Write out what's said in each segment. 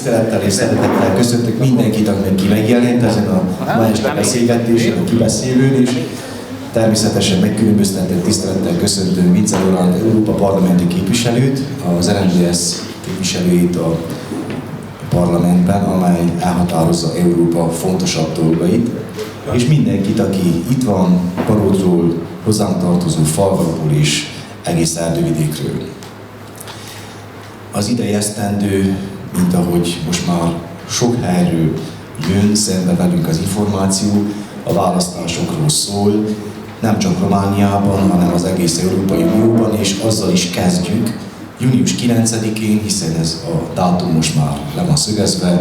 Tisztelettel és szeretettel köszöntök mindenkit, aki megjelent ezen a ma este beszélgetésen, a kibeszélőn, és természetesen megkülönböztetett tisztelettel köszöntöm Vince Laurent Európa parlamenti képviselőt, az RMDSZ képviselőit a parlamentben, amely elhatározza Európa fontosabb dolgait, és mindenkit, aki itt van, Paródról, hozzánk tartozó falvakból és egész Erdővidékről. Az idei esztendő, mint ahogy most már sok helyről jön szembe velünk az információ, a választásokról szól, nem csak Romániában, hanem az egész Európai Unióban, és azzal is kezdjük, június 9-én, hiszen ez a dátum most már le van szögezve,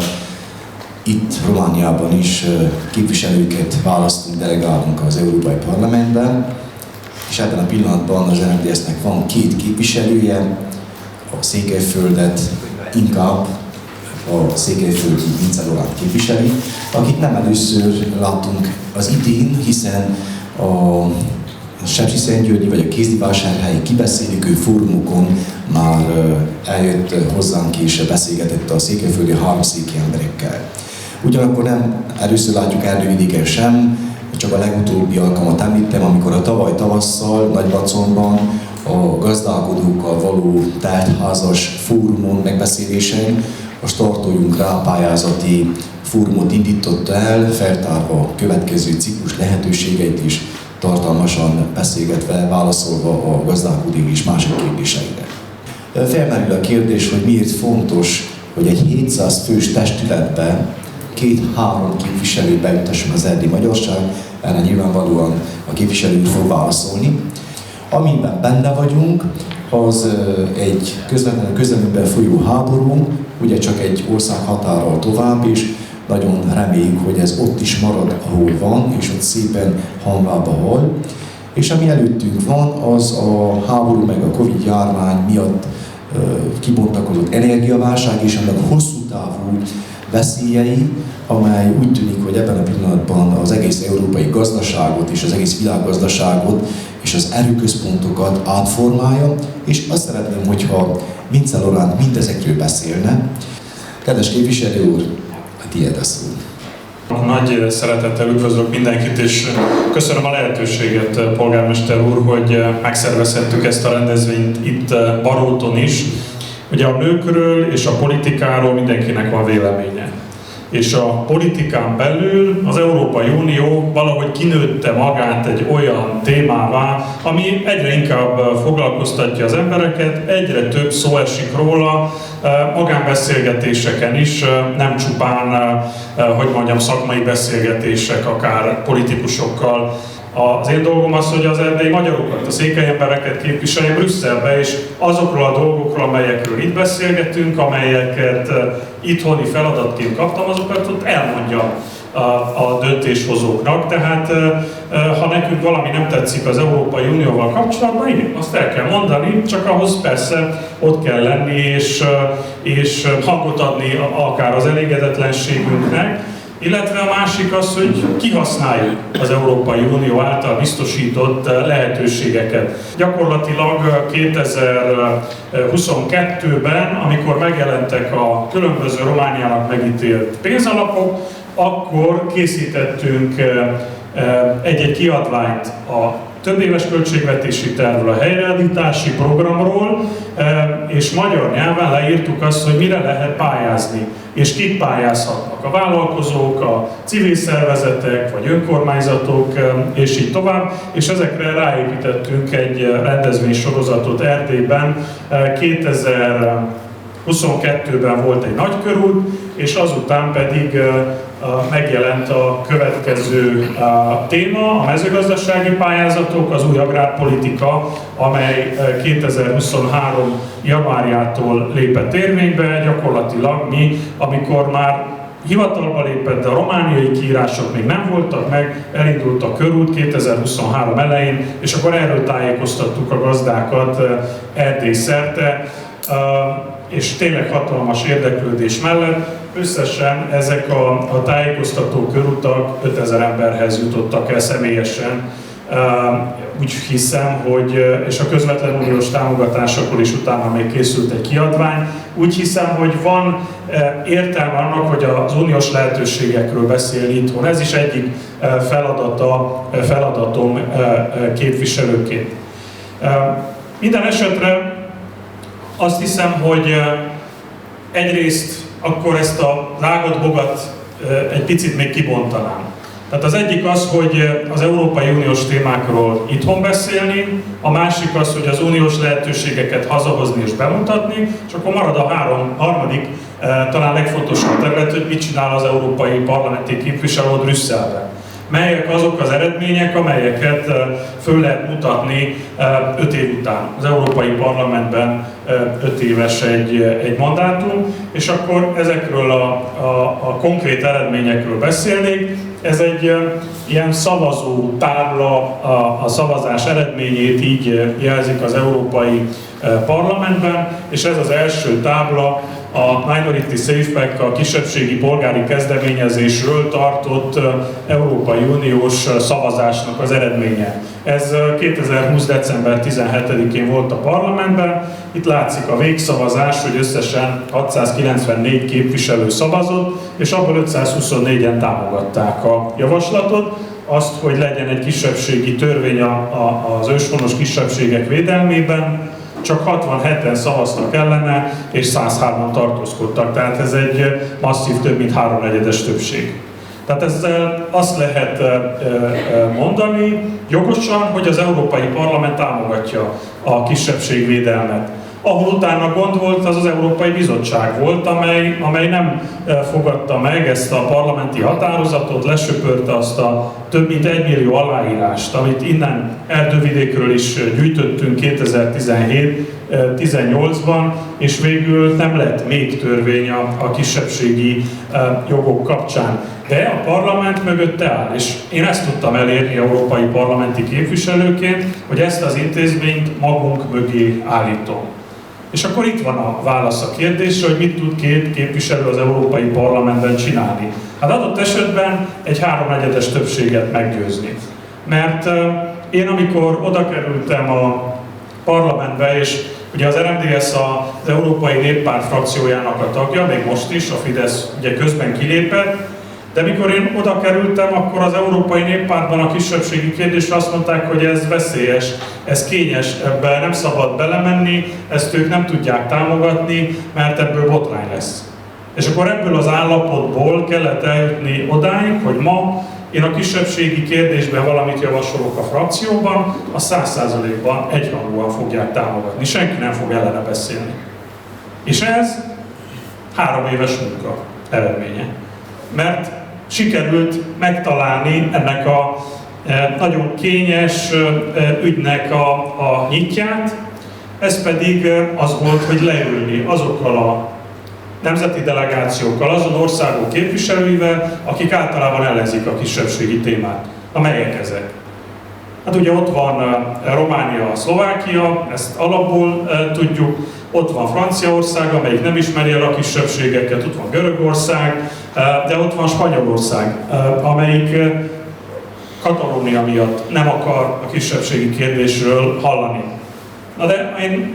itt Romániában is képviselőket választunk, delegálunk az Európai Parlamentben, és ebben a pillanatban az RMDSZ-nek van 2 képviselője, a Székelyföldet inkább a székelyföldi Vince Laurent képviseli, akit nem először láttunk az idén, hiszen a Sepsiszentgyörgyi vagy a Kézdivásárhelyi kibeszélőkő fórumokon már eljött hozzánk és beszélgetett a székelyföldi háromszéki emberekkel. Ugyanakkor nem először látjuk Erdővidéken sem, csak a legutóbbi alkalmat említem, amikor a tavaly tavasszal Nagybaconban a gazdálkodókkal való teltházas fórumon, megbeszélésen a Startoljunk rá pályázati fórumot indította el, feltárva a következő ciklus lehetőségeit is, tartalmasan beszélgetve, válaszolva a gazdálkodói és másik kérdéseire. Felmerül a kérdés, hogy miért fontos, hogy egy 700 fős testületbe 2-3 képviselőt bejutasson az erdélyi magyarság, erre nyilvánvalóan a képviselő fog válaszolni. Amiben benne vagyunk, az egy közvetlenül közelünkben folyó háború, ugye csak egy ország határral tovább, és nagyon reméljük, hogy ez ott is marad, ahol van, és ott szépen hamvába hal. És ami előttünk van, az a háború meg a Covid járvány miatt kibontakozott energiaválság, és annak hosszú távú veszélyei, amely úgy tűnik, hogy ebben a pillanatban az egész európai gazdaságot és az egész világgazdaságot és az erőközpontokat átformálja, és azt szeretném, hogyha Vince Laurent mindezekről beszélne. Kedves képviselő úr, a tiéd a szó. Nagy szeretettel üdvözlök mindenkit, és köszönöm a lehetőséget, polgármester úr, hogy megszervezhettük ezt a rendezvényt itt Baróton is. Ugye a nőkről és a politikáról mindenkinek van véleménye. És a politikán belül az Európai Unió valahogy kinőtte magát egy olyan témává, ami egyre inkább foglalkoztatja az embereket, egyre több szó esik róla, magánbeszélgetéseken is, nem csupán, hogy mondjam, szakmai beszélgetések, akár politikusokkal. Az én dolgom az, hogy az erdélyi magyarokat, a székely embereket képviseljem Brüsszelbe, és azokról a dolgokról, amelyekről itt beszélgetünk, amelyeket itthoni feladatként kaptam, azokat ott elmondja a döntéshozóknak. Tehát ha nekünk valami nem tetszik az Európai Unióval kapcsolatban, igen, azt el kell mondani, csak ahhoz persze ott kell lenni, és hangot adni akár az elégedetlenségünknek, illetve a másik az, hogy kihasználjuk az Európai Unió által biztosított lehetőségeket. Gyakorlatilag 2022-ben, amikor megjelentek a különböző Romániának megítélt pénzalapok, akkor készítettünk egy-egy kiadványt a többéves költségvetési tervről, a helyreállítási programról, és magyar nyelven leírtuk azt, hogy mire lehet pályázni, és kik pályázhatnak. A vállalkozók, a civil szervezetek, vagy önkormányzatok, és így tovább, és ezekre ráépítettünk egy rendezvénysorozatot Erdélyben. 2022-ben volt egy nagykörút, és azután pedig megjelent a következő téma, a mezőgazdasági pályázatok, az új agrárpolitika, amely 2023. januárjától lépett érvénybe. Gyakorlatilag mi, amikor már hivatalba lépett, de a romániai kiírások még nem voltak meg, elindult a körút 2023 elején, és akkor erről tájékoztattuk a gazdákat Erdély szerte, és tényleg hatalmas érdeklődés mellett összesen ezek a tájékoztató körutak 5000 emberhez jutottak el személyesen Úgy hiszem, hogy, és a közvetlen uniós támogatásokról is utána még készült egy kiadvány, úgy hiszem, hogy van értelme annak, hogy az uniós lehetőségekről beszélni itthon. Ez is egyik feladatom képviselőként. Minden esetre azt hiszem, hogy egyrészt akkor ezt a rágott bogat egy picit még kibontanám. Tehát az egyik az, hogy az Európai Uniós témákról itthon beszélni, a másik az, hogy az uniós lehetőségeket hazahozni és bemutatni, és akkor marad a harmadik, talán legfontosabb terület, hogy mit csinál az európai parlamenti képviselő Brüsszelben. Melyek azok az eredmények, amelyeket föl lehet mutatni 5 év után. Az Európai Parlamentben 5 éves egy mandátum, és akkor ezekről a konkrét eredményekről beszélnék. Ez egy ilyen szavazó tábla, a szavazás eredményét így jelzik az Európai Parlamentben, és ez az első tábla a Minority SafePack, a kisebbségi polgári kezdeményezésről tartott Európai Uniós szavazásnak az eredménye. Ez 2020. december 17-én volt a parlamentben. Itt látszik a végszavazás, hogy összesen 694 képviselő szavazott, és abból 524-en támogatták a javaslatot. Azt, hogy legyen egy kisebbségi törvény az őshonos kisebbségek védelmében, csak 67-en szavaztak ellene, és 103-an tartózkodtak. Tehát ez egy masszív, több mint 3/4-es többség. Tehát ezzel azt lehet mondani jogosan, hogy az Európai Parlament támogatja a kisebbségvédelmet. Ahol utána gond volt, az Európai Bizottság volt, amely nem fogadta meg ezt a parlamenti határozatot, lesöpörte azt a több mint 1 millió aláírást, amit innen Erdővidékről is gyűjtöttünk 2017-18-ban, és végül nem lett még törvény a kisebbségi jogok kapcsán. De a parlament mögötte áll, és én ezt tudtam elérni európai parlamenti képviselőként, hogy ezt az intézményt magunk mögé állítom. És akkor itt van a válasz a kérdésre, hogy mit tud két képviselő az Európai Parlamentben csinálni. Hát adott esetben egy 3/4-es többséget meggyőzni. Mert én amikor oda kerültem a parlamentbe, és ugye az RMDS az Európai Néppárt frakciójának a tagja, még most is, a Fidesz ugye közben kilépett, de mikor én oda kerültem, akkor az Európai Néppártban a kisebbségi kérdésre azt mondták, hogy ez veszélyes, ez kényes, ebben nem szabad belemenni, ezt ők nem tudják támogatni, mert ebből botrány lesz. És akkor ebből az állapotból kellett eljutni odáig, hogy ma én a kisebbségi kérdésben valamit javasolok a frakcióban, a 100%-ban egyhangúan fogják támogatni, senki nem fog ellene beszélni. És ez 3 éves munka eredménye. Mert sikerült megtalálni ennek a nagyon kényes ügynek a nyitját, ez pedig az volt, hogy leülni azokkal a nemzeti delegációkkal, azon országok képviselőivel, akik általában ellenzik a kisebbségi témát. Amelyek ezek? Hát ugye ott van Románia, Szlovákia, ezt alapból tudjuk, ott van Franciaország, amelyik nem ismeri el a kisebbségeket, ott van Görögország, de ott van Spanyolország, amelyik Katalónia miatt nem akar a kisebbségi kérdésről hallani. Na de én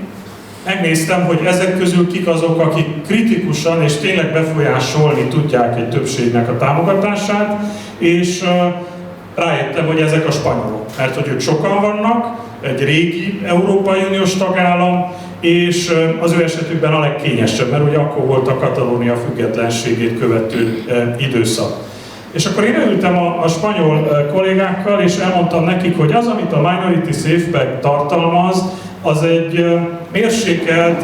megnéztem, hogy ezek közül kik azok, akik kritikusan és tényleg befolyásolni tudják egy többségnek a támogatását, és rájöttem, hogy ezek a spanyolok, mert hogy ők sokan vannak, egy régi Európai Uniós tagállam, és az ő esetükben a legkényesebb, mert ugye akkor volt a Katalónia függetlenségét követő időszak. És akkor én ültem a spanyol kollégákkal, és elmondtam nekik, hogy az, amit a Minority SafePack tartalmaz, az egy mérsékelt,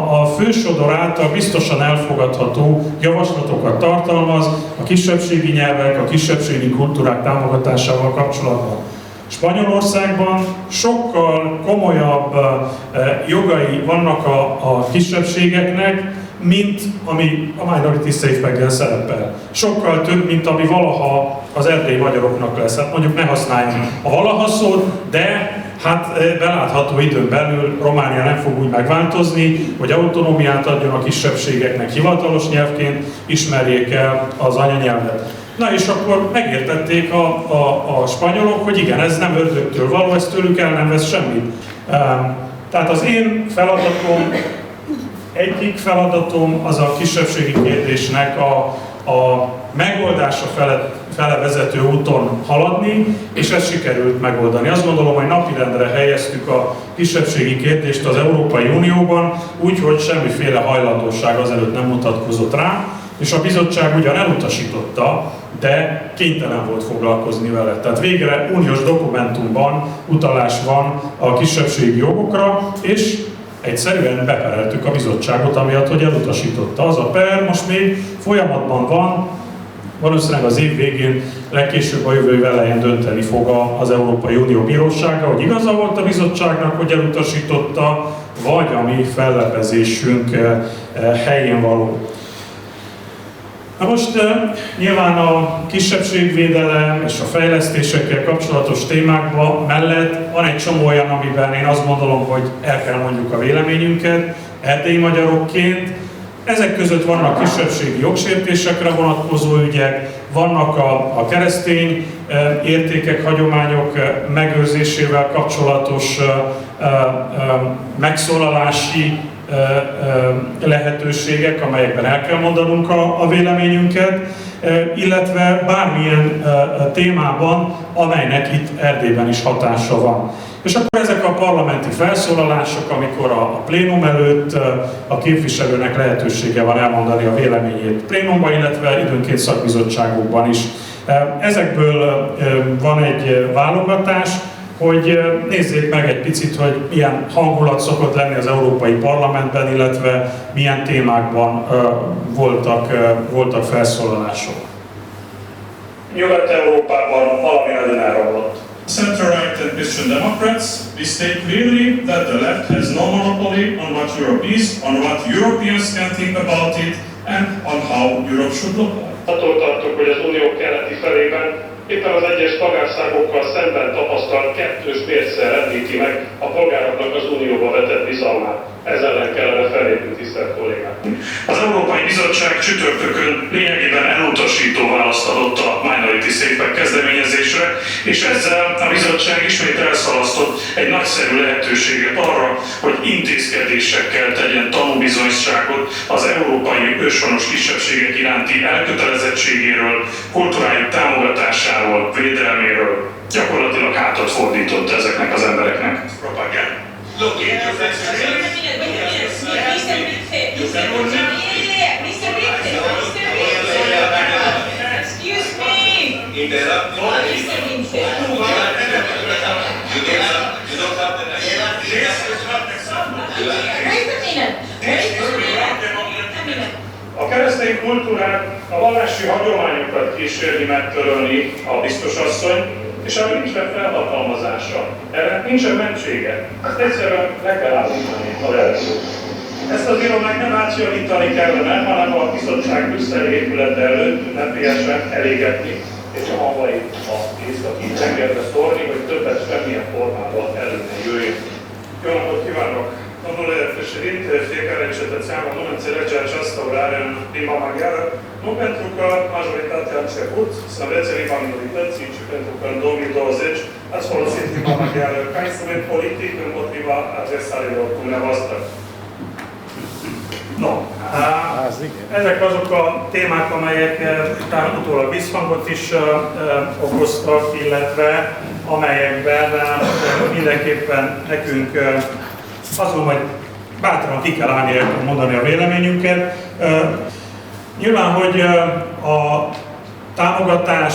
a fősodor által biztosan elfogadható javaslatokat tartalmaz a kisebbségi nyelvek, a kisebbségi kultúrák támogatásával kapcsolatban. Spanyolországban sokkal komolyabb jogai vannak a kisebbségeknek, mint ami a Minority SafePack-en szerepel. Sokkal több, mint ami valaha az erdélyi magyaroknak lesz. Hát mondjuk ne használjunk a valaha szót, de hát belátható időn belül Románia nem fog úgy megváltozni, hogy autonómiát adjon a kisebbségeknek hivatalos nyelvként, ismerjék el az anyanyelvet. Na és akkor megértették a spanyolok, hogy igen, ez nem ördögtől való, ez tőlük el nem vesz semmit. Tehát az én feladatom, egyik feladatom az a kisebbségi kérdésnek a megoldása fele vezető úton haladni, és ezt sikerült megoldani. Azt gondolom, hogy napirendre helyeztük a kisebbségi kérdést az Európai Unióban, úgyhogy semmiféle hajlandóság azelőtt nem mutatkozott rá, és a bizottság ugyan elutasította, de kénytelen volt foglalkozni vele. Tehát végre uniós dokumentumban utalás van a kisebbségi jogokra, és egyszerűen bepereltük a bizottságot, amiatt, hogy elutasította. Az a per most még folyamatban van, valószínűleg az év végén, legkésőbb a jövő év elején dönteni fog az Európai Unió Bírósága, hogy igaza volt a bizottságnak, hogy elutasította, vagy a mi fellebbezésünk helyén való. Na most nyilván a kisebbségvédelem és a fejlesztésekkel kapcsolatos témákban mellett van egy csomó olyan, amiben én azt gondolom, hogy el kell mondjuk a véleményünket, erdélyi magyarokként. Ezek között vannak kisebbségi jogsértésekre vonatkozó ügyek, vannak a keresztény értékek, hagyományok megőrzésével kapcsolatos megszólalási lehetőségek, amelyekben el kell mondanunk a véleményünket, illetve bármilyen témában, amelynek itt Erdélyben is hatása van. És akkor ezek a parlamenti felszólalások, amikor a plénum előtt a képviselőnek lehetősége van elmondani a véleményét plénumban, illetve időnként szakbizottságokban is. Ezekből van egy válogatás, hogy nézzék meg egy picit, hogy milyen hangulat szokott lenni az Európai Parlamentben, illetve milyen témákban voltak felszólalások. Nyugat-Európában valami nagyon elromlott. Center-right and Christian Democrats, we state clearly that the left has no monopoly on what Europe is, on what Europeans can think about it, and on how Europe should look like. Attól tartok, hogy az Unió keleti felében éppen az egyes tagországokkal szemben tapasztalt kettős mércsel rendíti meg a polgároknak az Unióba vetett bizalmát. Ezzel ellen kellene fellépni, tisztelt kollégák. Az Európai Bizottság csütörtökön lényegében elutasító választ adott a Minority Safe kezdeményezésre, és ezzel a bizottság ismét elszalasztott egy nagyszerű lehetőséget arra, hogy intézkedésekkel tegyen tanúbizonyságot az európai őshonos kisebbségek iránti elkötelezettségéről, kultúrájuk támogatásáról, védelméről. Gyakorlatilag hátat fordított ezeknek az embereknek. Propaganda. Look, Mr. Excuse me. Interrupt. Mr. Winter. You don't have the Wait a minute. A keresztény kultúrát, a vallási hagyományokat kísérni megtörölni a biztosasszony, és erre nincsen felhatalmazása, erre nincsen mentsége. Ezt egyszerűen le kell állítani a verziót. Ezt az iromány nem átjavítani kellene, hanem a bizottság brüsszeli épülete előtt ünnepélyesen elégetni, és a havait a északi tengerbe szórni, hogy többet semmilyen formában elő ne jöjjön. Jó napot kívánok! Domnule președinte, fiecare cetățean român înțelege această orare în limba maghiară, nu pentru că majoritatea a început să învețe limba minorității, ci pentru că în 2020 ați folosit limba maghiară ca instrument politic împotriva adversarilor dumneavoastră. No, ezek azok a témák, amelyek talán utólag visszhangot is okoztak, illetve amelyekben mindenképpen nekünk azt mondom, hogy bátran ki kell állni, mondani a véleményünket. Nyilván, hogy a támogatás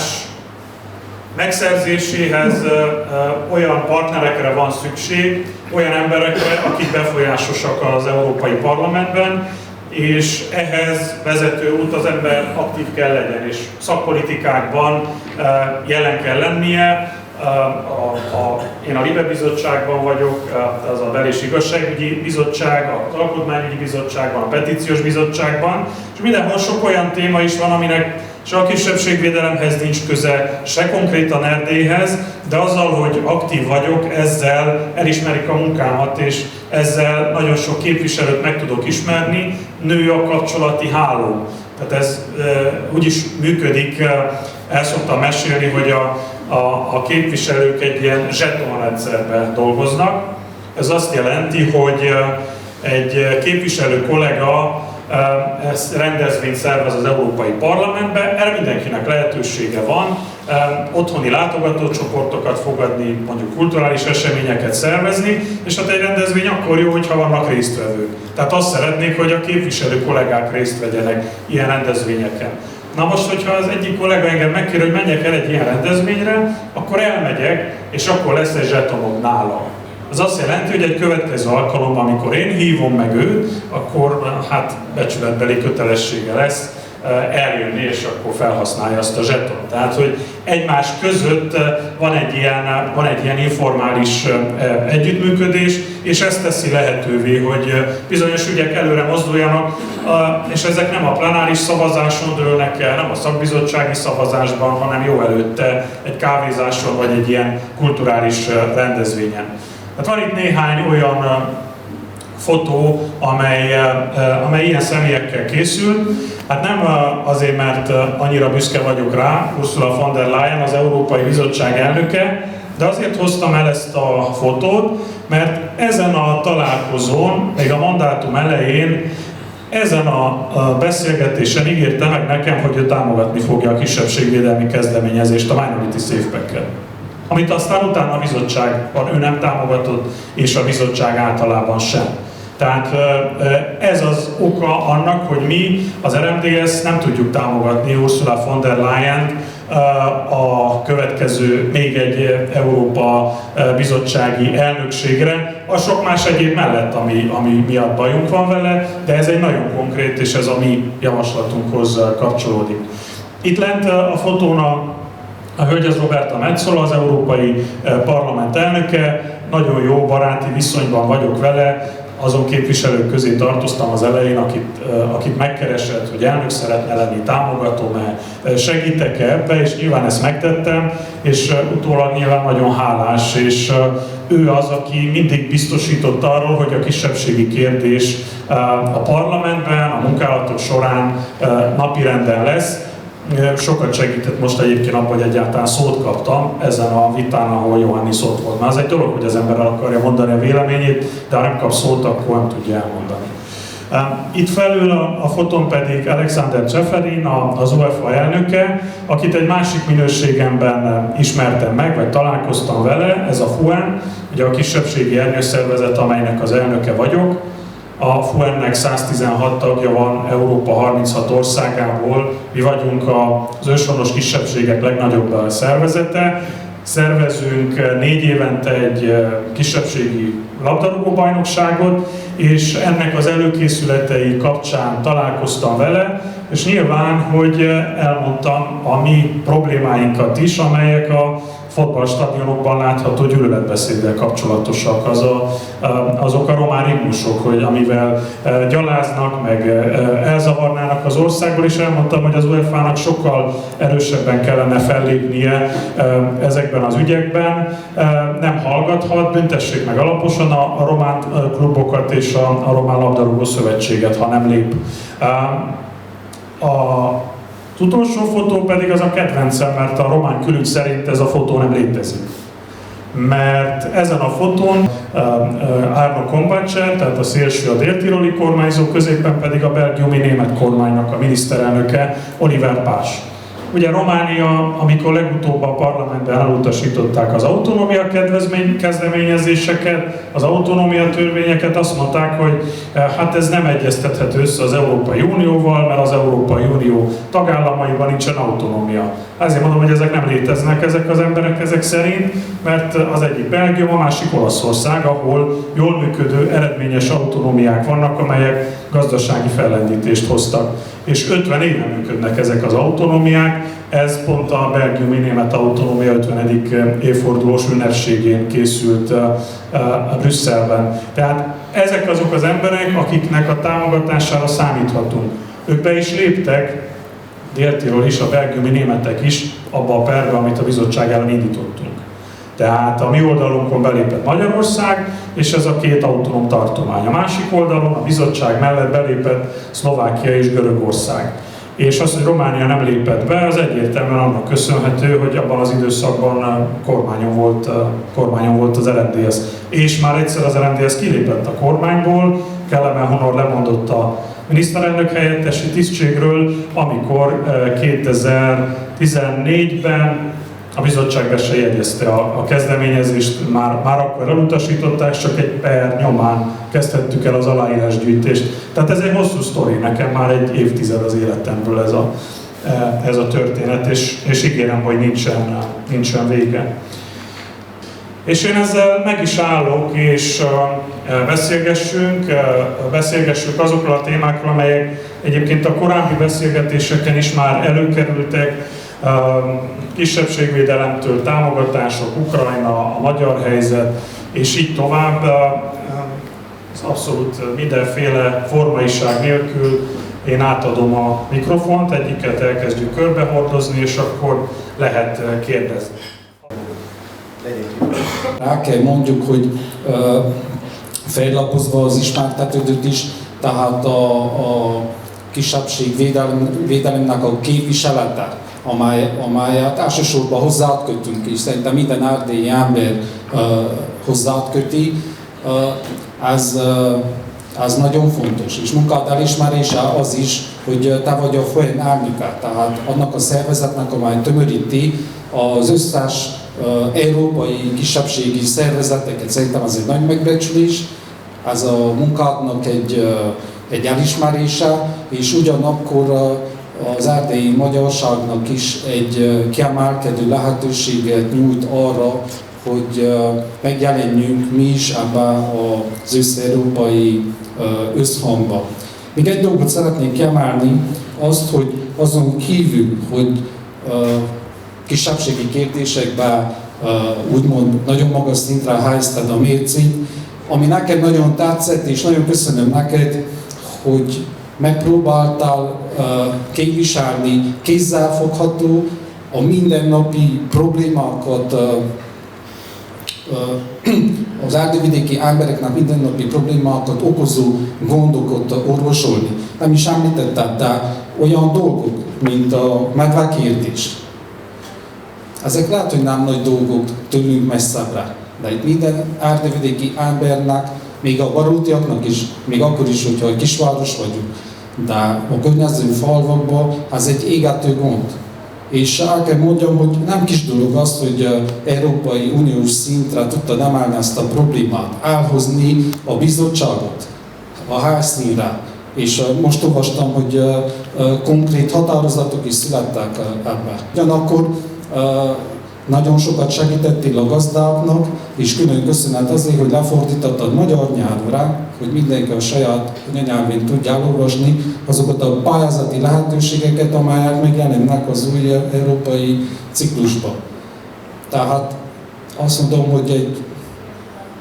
megszerzéséhez olyan partnerekre van szükség, olyan emberekre, akik befolyásosak az Európai Parlamentben, és ehhez vezető út az ember aktív kell legyen, és szakpolitikákban jelen kell lennie. Én a LIBE bizottságban vagyok, az a Bel- és Igazságügyi Bizottság, az Alkotmányügyi Bizottságban, a Petíciós Bizottságban, és mindenhol sok olyan téma is van, aminek se a kisebbségvédelemhez nincs köze, se konkrétan Erdélyhez, de azzal, hogy aktív vagyok, ezzel elismerik a munkámat, és ezzel nagyon sok képviselőt meg tudok ismerni, nő a kapcsolati háló. Tehát ez úgy is működik el szoktam mesélni, hogy a képviselők egy ilyen zsetonrendszerben dolgoznak. Ez azt jelenti, hogy egy képviselő kollega rendezvényt szervez az Európai Parlamentben, erre mindenkinek lehetősége van, otthoni látogatócsoportokat fogadni, mondjuk kulturális eseményeket szervezni, és hát egy rendezvény akkor jó, hogyha vannak résztvevők. Tehát azt szeretnék, hogy a képviselő kollégák részt vegyenek ilyen rendezvényeken. Na most, hogyha az egyik kollega engem megkér, hogy menjek el egy ilyen rendezvényre, akkor elmegyek, és akkor lesz egy zsetonom nála. Ez azt jelenti, hogy egy következő alkalommal, amikor én hívom meg őt, akkor hát becsületbeli kötelessége lesz eljönni, és akkor felhasználja azt a zsetont. Tehát, hogy egymás között van egy ilyen informális együttműködés, és ez teszi lehetővé, hogy bizonyos ügyek előre mozduljanak, és ezek nem a plenáris szavazáson dőlnek el, nem a szakbizottsági szavazásban, hanem jó előtte egy kávézáson, vagy egy ilyen kulturális rendezvényen. Hát van itt néhány olyan fotó, amely ilyen személyekkel készül. Hát nem azért, mert annyira büszke vagyok rá, Ursula von der Leyen, az Európai Bizottság elnöke, de azért hoztam el ezt a fotót, mert ezen a találkozón, még a mandátum elején, ezen a beszélgetésen ígérte meg nekem, hogy ő támogatni fogja a kisebbségvédelmi kezdeményezést, a Minority Safe Packet. Amit aztán utána a bizottságban ő nem támogatott, és a bizottság általában sem. Tehát ez az oka annak, hogy mi, az RMDSZ nem tudjuk támogatni Ursula von der Leyen a következő még egy Európa bizottsági elnökségre, a sok más egyéb mellett, ami miatt bajunk van vele, de ez egy nagyon konkrét, és ez a mi javaslatunkhoz kapcsolódik. Itt lent a fotón a hölgy az Roberta Metsola, az Európai Parlament elnöke, nagyon jó baráti viszonyban vagyok vele, azon képviselők közé tartoztam az elején, akit megkeresett, hogy elnök szeretne lenni, támogatom-e, segítek-e ebbe, és nyilván ezt megtettem, és utólag nyilván nagyon hálás, és ő az, aki mindig biztosított arról, hogy a kisebbségi kérdés a parlamentben, a munkálatok során napirenden lesz. Sokat segített most egyébként abban, hogy egyáltalán szót kaptam ezen a vitán, ahol Iohannis ott volt. Már az egy dolog, hogy az ember el akarja mondani a véleményét, de ha nem kap szót, akkor nem tudja elmondani. Itt felül a fotón pedig Alexander Cseferin, az UEFA elnöke, akit egy másik minőségemben ismertem meg, vagy találkoztam vele, ez a FUEN, ugye a kisebbségi ernyőszervezet, amelynek az elnöke vagyok. A FUEN-nek 116 tagja van Európa 36 országából, mi vagyunk az őshonos kisebbségek legnagyobb szervezete. Szervezünk 4 évente egy kisebbségi labdarúgó-bajnokságot, és ennek az előkészületei kapcsán találkoztam vele, és nyilván, hogy elmondtam a mi problémáinkat is, amelyek a fotballstadionokban látható gyűlöletbeszéddel kapcsolatosak, azok a román rigmusok, hogy amivel gyaláznak, meg elzavarnának az országból, és elmondtam, hogy az UEFA-nak sokkal erősebben kellene fellépnie ezekben az ügyekben, nem hallgathat, büntessék meg alaposan a román klubokat és a Román Labdarúgó Szövetséget, ha nem lép. Az utolsó fotó pedig az a kedvencem, mert a román külügy szerint ez a fotó nem létezik. Mert ezen a fotón Arno Krombacher, tehát a szélső a déltiroli kormányzó, középen pedig a belgiumi német kormánynak a miniszterelnöke, Oliver Pás. Ugye Románia, amikor legutóbb a parlamentben elutasították az autonómia kezdeményezéseket, az autonómia törvényeket, azt mondták, hogy hát ez nem egyeztethető össze az Európai Unióval, mert az Európai Unió tagállamaiban nincsen autonómia. Ezért mondom, hogy ezek nem léteznek, ezek az emberek ezek szerint, mert az egyik Belgium, a másik Olaszország, ahol jól működő, eredményes autonómiák vannak, amelyek gazdasági fellendítést hoztak. És 50 éve működnek ezek az autonómiák, ez pont a belgiumi német autonómia 50. évfordulós ünnepségén készült Brüsszelben. Tehát ezek azok az emberek, akiknek a támogatására számíthatunk. Ők be is léptek, Dél-Tirol is, a belgiumi németek is, abba a perbe, amit a bizottság ellen indítottunk. Tehát a mi oldalunkon belépett Magyarország, és ez a 2 autonóm tartomány. A másik oldalon, a bizottság mellett belépett Szlovákia és Görögország. És az, hogy Románia nem lépett be, az egyértelműen annak köszönhető, hogy abban az időszakban kormányon volt az RMDSZ. És már egyszer az RMDSZ kilépett a kormányból, Kelemen Honor lemondott a miniszterelnök helyettesi tisztségről, amikor 2014-ben a bizottság be se jegyezte a kezdeményezést, már akkor elutasították, csak egy per nyomán kezdhettük el az aláírásgyűjtést. Tehát ez egy hosszú sztori, nekem már egy évtized az életemből ez a történet, és ígérem, hogy nincsen vége. És én ezzel meg is állok, és beszélgessünk azokról a témákról, amelyek egyébként a korábbi beszélgetéseken is már előkerültek, kisebbségvédelemtől támogatások, Ukrajna, a magyar helyzet, és így tovább, az abszolút mindenféle formaiság nélkül én átadom a mikrofont, egyiket elkezdjük körbehordozni, és akkor lehet kérdezni. Rá kell mondjuk, hogy fellapozva az ismertetődött is, tehát a kisebbségvédelemnek a képviselete, amelyet elsősorban hozzákötünk, és szerintem minden erdélyi ember hozzáköti, ez nagyon fontos. És munkád elismerése az is, hogy te vagy a folyam elnöke, tehát annak a szervezetnek, amely tömöríti az összes európai kisebbségi szervezeteket. Szerintem ez egy nagy megbecsülés, ez a munkádnak egy elismerése, és ugyanakkor az erdélyi magyarságnak is egy kiemelkedő lehetőséget nyújt arra, hogy megjelenjünk mi is ebben az összeurópai összhangban. Még egy dolgot szeretnék kiemelni, azt, hogy azon kívül, hogy kisebbségi kérdésekben úgymond nagyon magas szintre helyezted a mércét, ami neked nagyon tetszett, és nagyon köszönöm neked, hogy megpróbáltál képviselni kézzelfogható a mindennapi problémákat, az erdővidéki embereknek mindennapi problémákat okozó gondokat orvosolni. Nem is említetted, de olyan dolgok, mint a medvekérdés. Ezek lehet, hogy nem nagy dolgok tőlünk messzebbre, de itt minden erdővidéki embernek, még a barótiaknak is, még akkor is, hogyha egy kisváros vagyunk, de a környező falvakban ez egy égető gond. És el kell mondjam, hogy nem kis dolog az, hogy Európai Uniós szintre tudtad emelni ezt a problémát, elhozni a bizottságot a helyszínre. És most olvastam, hogy konkrét határozatok is születtek ebben. Ugyanakkor nagyon sokat segítettél a gazdáknak, és külön köszönet azért, hogy lefordítottad magyar nyelvre, hogy mindenki a saját anyanyelvén tudja elolvasni azokat a pályázati lehetőségeket, amelyek megjelennek az új európai ciklusban. Tehát azt mondom, hogy egy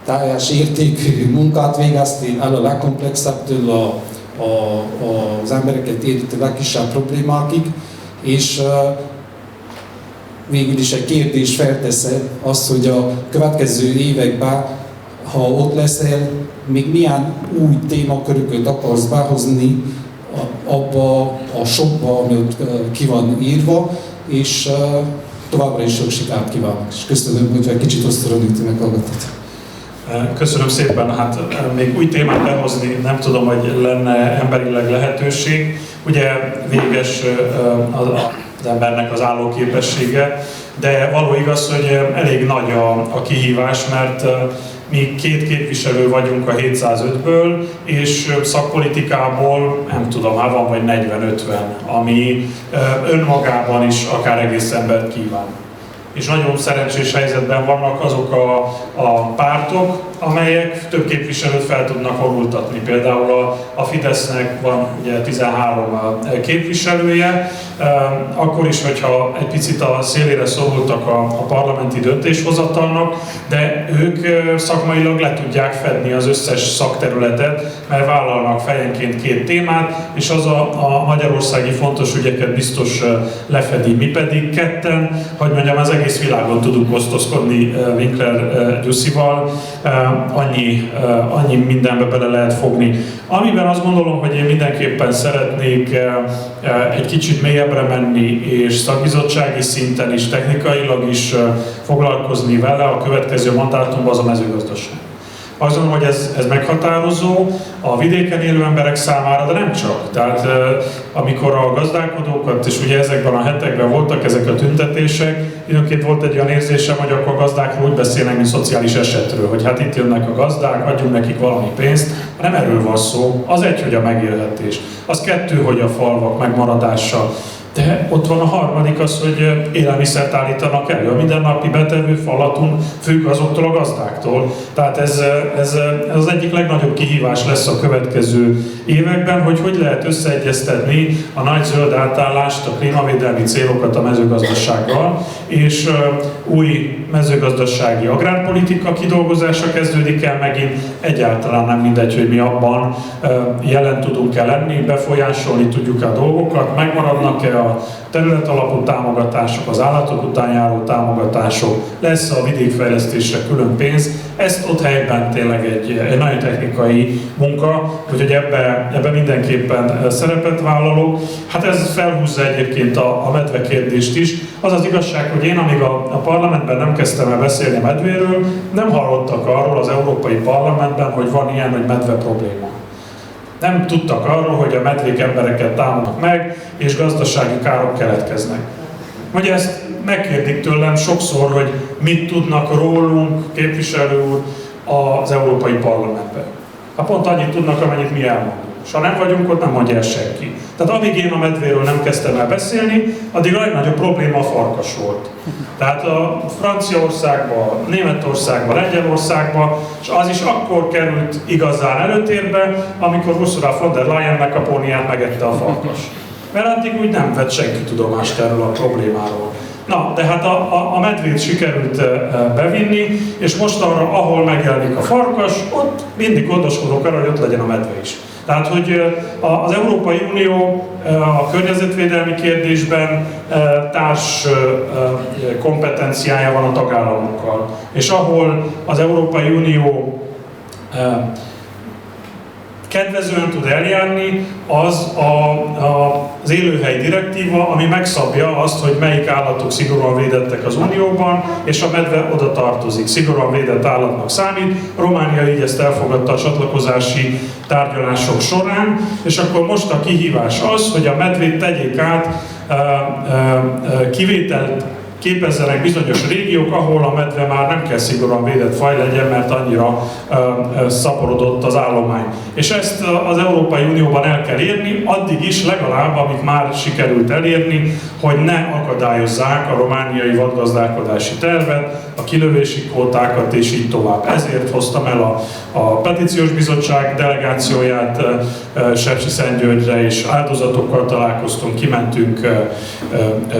teljes értékű munkát végeztél el a legkomplexebbtől az embereket érintő legkisebb problémákig, és végül is egy kérdés felteszed azt, hogy a következő években, ha ott leszel, még milyen új témaköröket akarsz behozni abba a sokba, ami ott ki van írva, és továbbra is sok sikert kívánok. És köszönöm, hogy egy kicsit osztoronítő meghallgatott. Köszönöm szépen, hát még új témát behozni nem tudom, hogy lenne emberileg lehetőség. Ugye véges az embernek az állóképessége, de való igaz, hogy elég nagy a kihívás, mert mi 2 képviselő vagyunk a 705-ből, és szakpolitikából nem tudom, hát van vagy 40-50, ami önmagában is akár egész embert kíván. És nagyon szerencsés helyzetben vannak azok a pártok, amelyek több képviselőt fel tudnak vonultatni. Például a Fidesznek van ugye 13 képviselője, akkor is, hogyha egy picit a szélére szorultak a parlamenti döntéshozatalnak, de ők szakmailag le tudják fedni az összes szakterületet, mert vállalnak fejenként 2 témát, és az a magyarországi fontos ügyeket biztos lefedi. Mi pedig ketten, hogy mondjam, az egész világon tudunk osztozkodni Winkler Gyuszival, annyi mindenbe bele lehet fogni. Amiben azt gondolom, hogy én mindenképpen szeretnék egy kicsit mélyebbre menni, és szakbizottsági szinten is, technikailag is foglalkozni vele a következő mandátumban, az a mezőgazdaság. Azt gondolom, hogy ez meghatározó a vidéken élő emberek számára, de nem csak. Tehát amikor a gazdálkodókat, és ugye ezekben a hetekben voltak ezek a tüntetések, időnként volt egy olyan érzésem, hogy akkor a gazdákról úgy beszélnek, mint szociális esetről, hogy hát itt jönnek a gazdák, adjunk nekik valami pénzt. Nem erről van szó, az egy, hogy a megélhetés. Az kettő, hogy a falvak megmaradása. De ott van a harmadik az, hogy élelmiszert állítanak elő. A mindennapi betevő falatunk függ azoktól a gazdáktól. Tehát ez az egyik legnagyobb kihívás lesz a következő években, hogy lehet összeegyeztetni a nagy zöld átállást, a klímavédelmi célokat a mezőgazdasággal, és új mezőgazdasági agrárpolitika kidolgozása kezdődik el megint. Egyáltalán nem mindegy, hogy mi abban jelen tudunk-e lenni, befolyásolni tudjuk-e a dolgokat, megmaradnak-e a területalapú támogatások, az állatok után járó támogatások, lesz a vidékfejlesztésre külön pénz. Ezt ott helyben tényleg egy nagyon technikai munka, úgyhogy ebbe mindenképpen szerepet vállalok. Hát ez felhúzza egyébként a medve kérdést is. Az az igazság, hogy én amíg a parlamentben nem kezdtem el beszélni a medvéről, nem hallottak arról az Európai Parlamentben, hogy van ilyen, hogy medve probléma. Nem tudtak arról, hogy a medvék embereket támadnak meg, és gazdasági károk keletkeznek. Vagy ezt megkérdik tőlem sokszor, hogy mit tudnak rólunk, képviselő úr, az Európai Parlamentben. Hát pont annyit tudnak, amennyit mi elmondunk. És ha nem vagyunk ott, nem mondja el senki. Tehát amíg én a medvéről nem kezdtem el beszélni, addig a legnagyobb probléma a farkas volt. Tehát a Franciaországban, Németországban, Lengyelországban, és az is akkor került igazán előtérbe, amikor Ursula von der Leyennek a póniát megette a farkas. Mert addig úgy nem vett senki tudomást erről a problémáról. Na, de hát a medvét sikerült bevinni, és most arra, ahol megjelenik a farkas, ott mindig gondoskodok arra, hogy ott legyen a medve is. Tehát, hogy az Európai Unió a környezetvédelmi kérdésben társ kompetenciája van a tagállamokkal. És ahol az Európai Unió kedvezően tud eljárni, az az élőhely direktíva, ami megszabja azt, hogy melyik állatok szigorúan védettek az Unióban, és a medve oda tartozik. Szigorúan védett állatnak számít. Románia így ezt elfogadta a csatlakozási tárgyalások során, és akkor most a kihívás az, hogy a medvét tegyék át kivételt képezzenek bizonyos régiók, ahol a medve már nem kell szigorúan védett faj legyen, mert annyira szaporodott az állomány. És ezt az Európai Unióban el kell érni, addig is legalább, amit már sikerült elérni, hogy ne akadályozzák a romániai vadgazdálkodási tervet, a kilövési kvótákat és így tovább. Ezért hoztam el a Petíciós Bizottság delegációját Sepsiszentgyörgyre, és áldozatokkal találkoztunk, kimentünk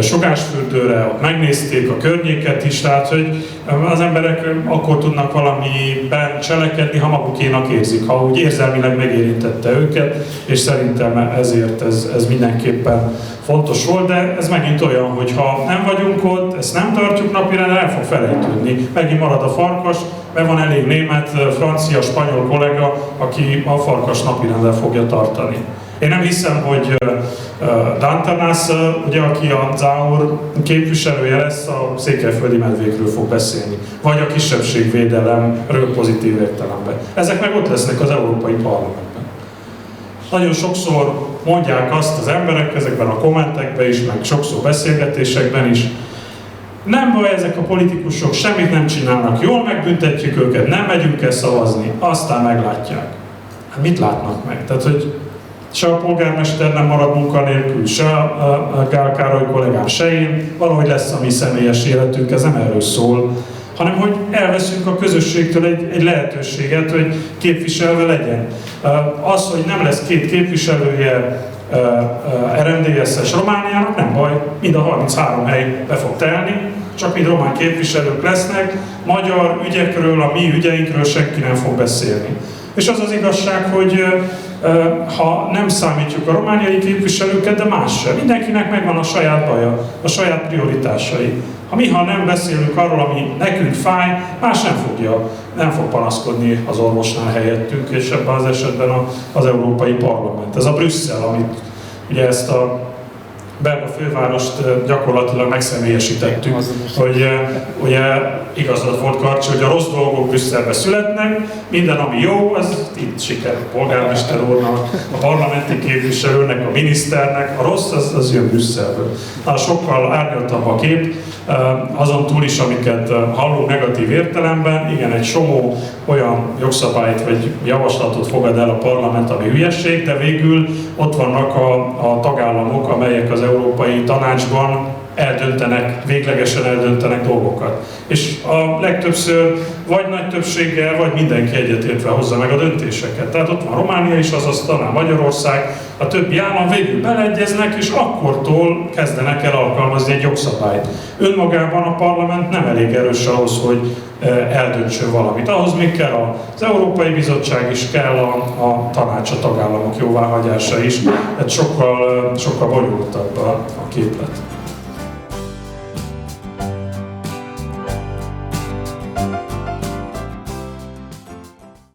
Sogásfürdőre, ott megnézték a környéket is, tehát hogy az emberek akkor tudnak valamiben cselekedni, ha magukénak érzik, ha úgy érzelmileg megérintette őket, és szerintem ezért ez mindenképpen fontos volt, de ez megint olyan, hogy ha nem vagyunk ott, ezt nem tartjuk napirendre, el fog felejtődni. Megint marad a farkas, mert van elég német, francia, spanyol kollega, aki a farkas napirendre fogja tartani. Én nem hiszem, hogy Dantanász, ugye, aki a Záur képviselője lesz, a székelyföldi medvékről fog beszélni, vagy a kisebbségvédelemről pozitív értelemben. Ezek meg ott lesznek az Európai Parlamentben. Nagyon sokszor mondják azt az emberek ezekben a kommentekben is, meg sokszor beszélgetésekben is, nem baj, ezek a politikusok semmit nem csinálnak, jól megbüntetjük őket, nem megyünk el szavazni, aztán meglátják. Hát mit látnak meg? Tehát, hogy se a polgármester nem marad munkanélkül, se a Gál Károly kollégám, se én, valahogy lesz a mi személyes életünk, ez nem erről szól, hanem hogy elveszünk a közösségtől egy lehetőséget, hogy képviselve legyen. Az, hogy nem lesz két képviselője RMDSZ-es Romániának, nem baj, mind a 33 hely be fog telni, csak mind román képviselők lesznek, magyar ügyekről, a mi ügyeinkről senki nem fog beszélni. És az az igazság, hogy ha nem számítjuk a romániai képviselőket, de más sem. Mindenkinek megvan a saját baja, a saját prioritásai. Ha nem beszélünk arról, ami nekünk fáj, más nem fog panaszkodni az orvosnál helyettünk, és ebben az esetben az Európai Parlament. Ez a Brüsszel, amit ugye ezt a belga fővárost gyakorlatilag megszemélyesítettük, hogy ugye igazad volt, Karcsi, hogy a rossz dolgok Brüsszelbe születnek, minden ami jó, az itt sikerül a polgármester úrnak, a parlamenti képviselőnek, a miniszternek, a rossz az jön Brüsszelből. Sokkal árnyaltabb a kép, azon túl is, amiket hallunk negatív értelemben, igen, egy csomó olyan jogszabályt vagy javaslatot fogad el a parlament, ami hülyesség, de ott vannak a tagállamok, amelyek az Európai Tanácsban véglegesen eldöntenek dolgokat. És a legtöbbször vagy nagy többséggel, vagy mindenki egyetértve hozza meg a döntéseket. Tehát ott van Románia is az asztalnál, Magyarország, a többi állam végül beleegyeznek, és akkortól kezdenek el alkalmazni egy jogszabályt. Önmagában a parlament nem elég erős ahhoz, hogy eldöntsön valamit. Ahhoz még kell az Európai Bizottság is, kell a tanács, a tagállamok jóváhagyása is. Tehát sokkal bonyolultabb a képlet.